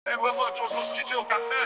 Eh ouais, ouais, tu au studio, café.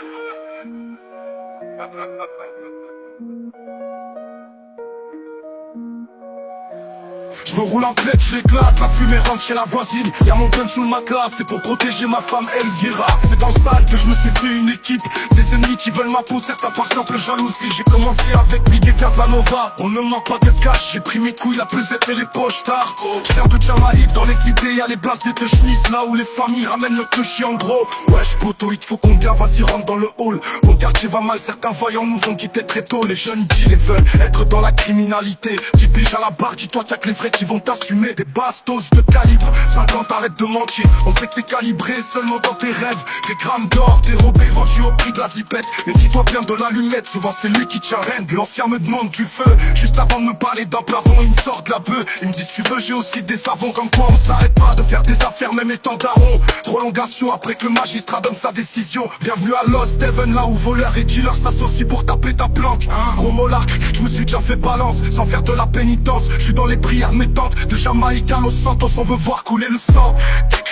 Je me roule en tête, je l'éclate, la fumée rentre chez la voisine. Y'a mon gun sous le matelas, c'est pour protéger ma femme Elvira. C'est dans le sale que je me suis fait une équipe, des ennemis qui veulent ma peau, certains par simple jalousie. J'ai commencé avec Big et Casanova, on ne manque pas de cash. J'ai pris mes couilles, la pesette et les poches tard. J'viens de Jamaïque, dans les cités y'a les places des Teuchnis, là où les familles ramènent le clochier en gros. Wesh poto, il te faut qu'on gave, vas-y rentre dans le hall. Mon quartier va mal, certains voyants nous ont quittés très tôt. Les jeunes deals veulent être dans la criminalité. Qui pige à la barre, dis-toi qu'il y a que les vrais qui vont t'assumer. Des bastos de calibre 50, arrête de mentir. On sait que t'es calibré seulement dans tes rêves. Des grammes d'or dérobés vendus au prix de la zipette. Mais dis-toi bien de l'allumette, souvent c'est lui qui tient reine. L'ancien me demande du feu, juste avant de me parler d'un plafond. Il me sort de la bœuf, il me dit tu veux j'ai aussi des savons. Comme quoi on s'arrête pas de faire des affaires même étant daron. Prolongation après que le magistrat donne sa décision. Bienvenue à Lost Heaven, là où voleurs et dealers s'associent pour taper ta planque. Gros molarque, je me suis déjà fait balance sans faire de la pénitence. Je suis dans les prières métantes de Jamaïque à Los Santos, on veut voir couler le sang.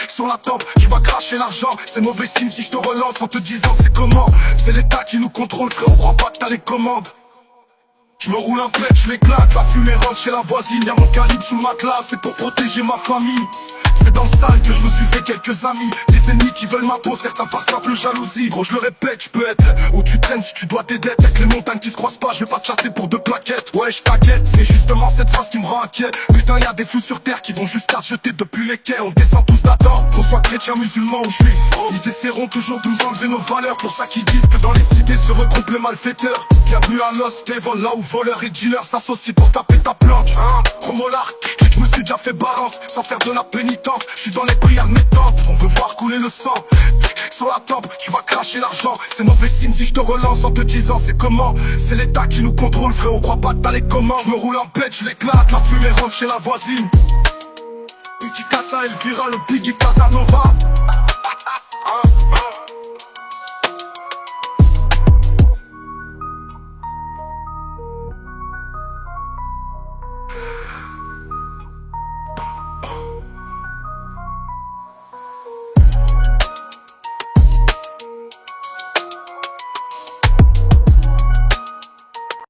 Sur la tempe, tu vas cracher l'argent. C'est mauvais signe si je te relance en te disant c'est comment. C'est l'État qui nous contrôle, frère, on croit pas que t'as les commandes. Je me roule un plec, je l'éclate, la fumée rentre chez la voisine. Y'a mon calibre sous le matelas, c'est pour protéger ma famille. C'est dans le sale que je me suis fait quelques amis. Des ennemis qui veulent ma peau, certains par simple jalousie. Gros je le répète, je peux être où tu traînes si tu dois tes dettes. Avec les montagnes qui se croisent pas, je vais pas te chasser pour 2 plaquettes. Ouais je t'inquiète, c'est justement cette phrase qui me rend inquiet. Putain y'a des fous sur terre qui vont juste à se jeter depuis les quais. On descend tous là-dedans, qu'on soit chrétien, musulman ou juif. Ils essaieront toujours de nous enlever nos valeurs. Pour ça qu'ils disent que dans les cités se regroupent les malfaiteurs. Bienvenue à Lost Heaven, là où voleurs et dealers s'associent pour taper ta planche. Promo l'arc, je me suis déjà fait balance sans faire de la pénitence. Je suis dans les prières métantes, on veut voir couler le sang. Sur la tempe, tu vas cracher l'argent. C'est mauvais signe si je te relance en te disant c'est comment. C'est l'État qui nous contrôle, frère, on croit pas que t'as les commandes. Je me roule en pète, je l'éclate, la fumée rentre chez la voisine. Petit Casa Elvira, le Big et Casanova.